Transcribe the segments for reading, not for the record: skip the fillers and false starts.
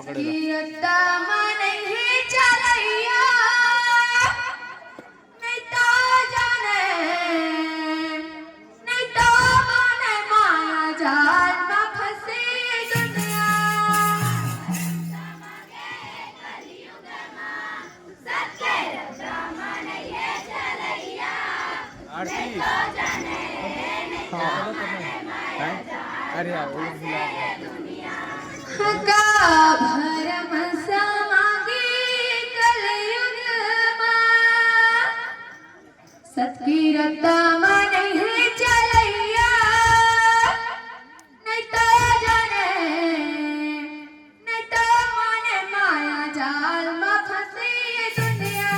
पकड़ेगा। नहीं चलैया नहीं तो जाने नहीं तो माने माया जाल में फंसी दुनिया अरे का भरम समागे कलयुग में सतकीरता मन है चलैया नहीं तो जाने नहीं तो माने माया जाल में फंसी दुनिया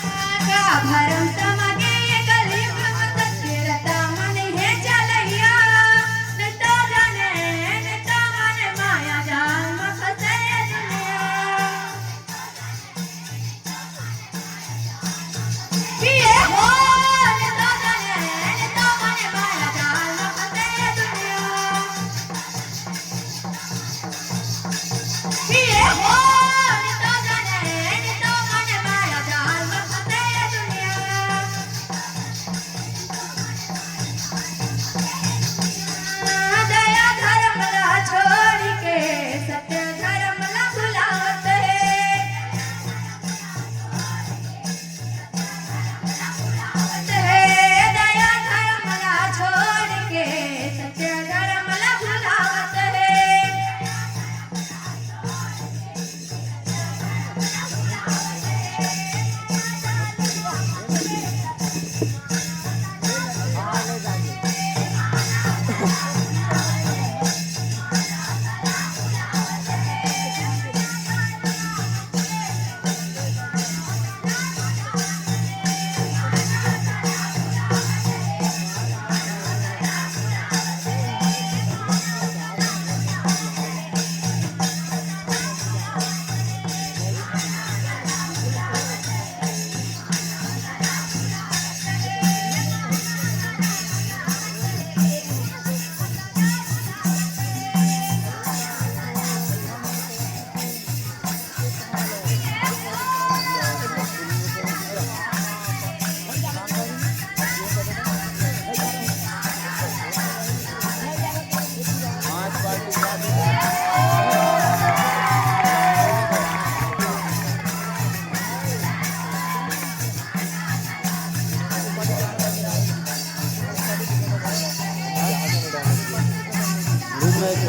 भरम समागे कलयुग में सतकीरता मन है चलैया नहीं तो जाने नहीं तो माने माया जाल में फंसे दुनिया किए हो नहीं तो जाने नहीं तो माने माया जाल में फंसे दुनिया किए हो नहीं तो जाने नहीं तो माने माया जाल में फंसे दुनिया दया धर्म ला छोड़ के सत्य धर्म ला भुलावत है दया धर्म ला छोड़ के सत्य धर्म ला भुलावत है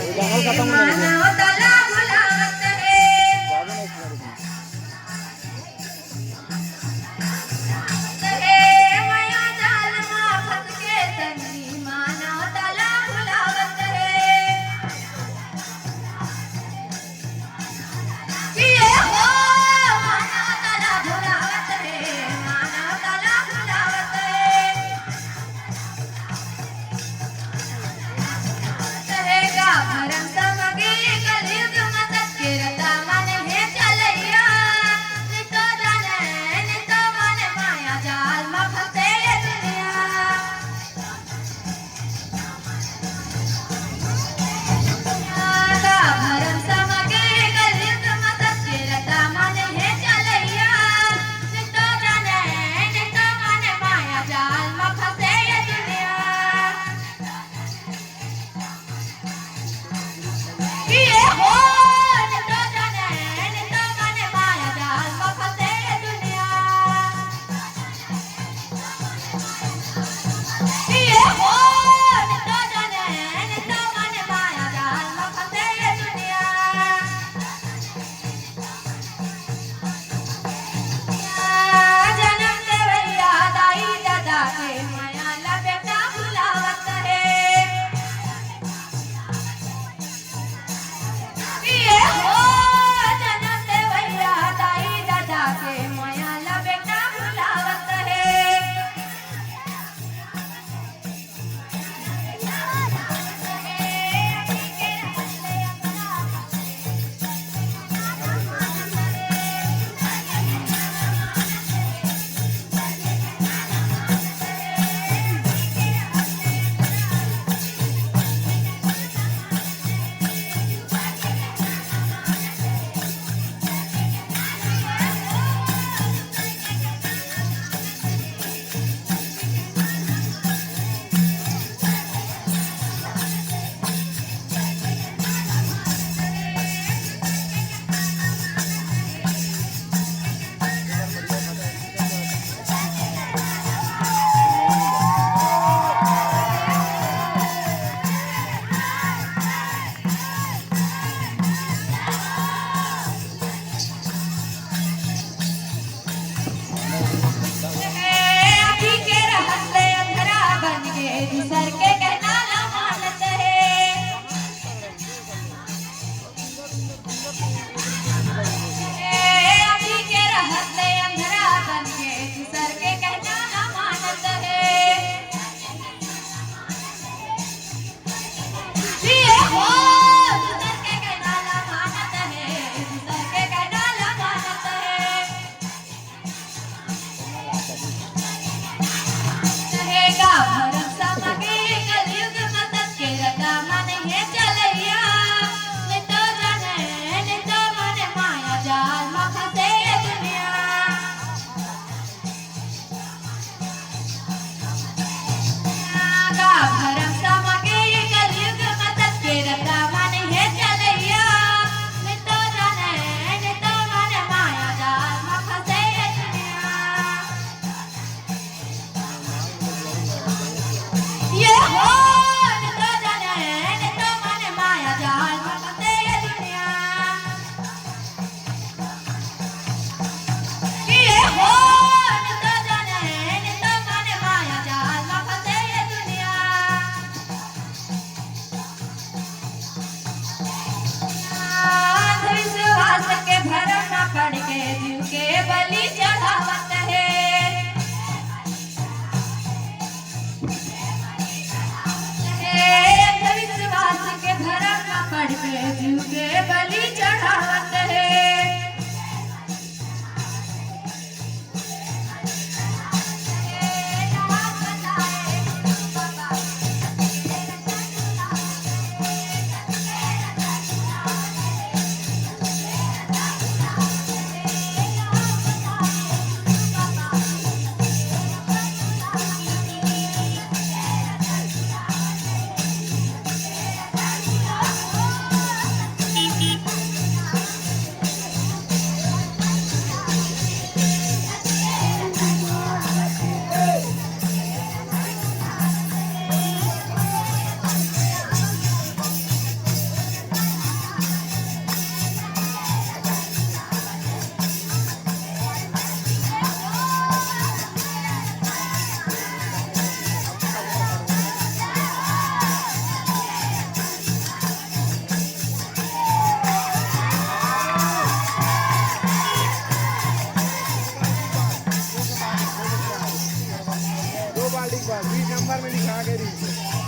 मानव तला भुलावत है माया जाल में फंस के तनी मानव तला भुलावत है किए हो मानव तला भुलावत है मानव तला भुलावत है रहेगा भरम समागे दूसर के कहना ना मानत है अभी के रहत ले अंधरा बन के दूसर के कहना ना मानत है ये हो दूसर के कहना ना मानत है दूसर के कहना ना मानत है रहेगा भरम समगे कलयुग में सबके रटा मन है चलैया नहीं तो जाने नहीं तो मन माया जाल में फंसे ये दुनिया का भरम समगे कलयुग में सबके रटा मन है चलैया नहीं तो जाने नहीं तो मन माया जाल में फंसे ये दुनिया ये हो न तो जाने न तो मन माया जाल में फंसे ये दुनिया ये हो न तो जाने न तो मन माया जाल में फंसे ये दुनिया अंधविश्वास के भरम न पड़ के जीव के बलि चढ़ावत है अंधविश्वास के भरम न पड़ के जीव के बलि चढ़ावत है दो बाल्टी का 20 नंबर में लिखा गया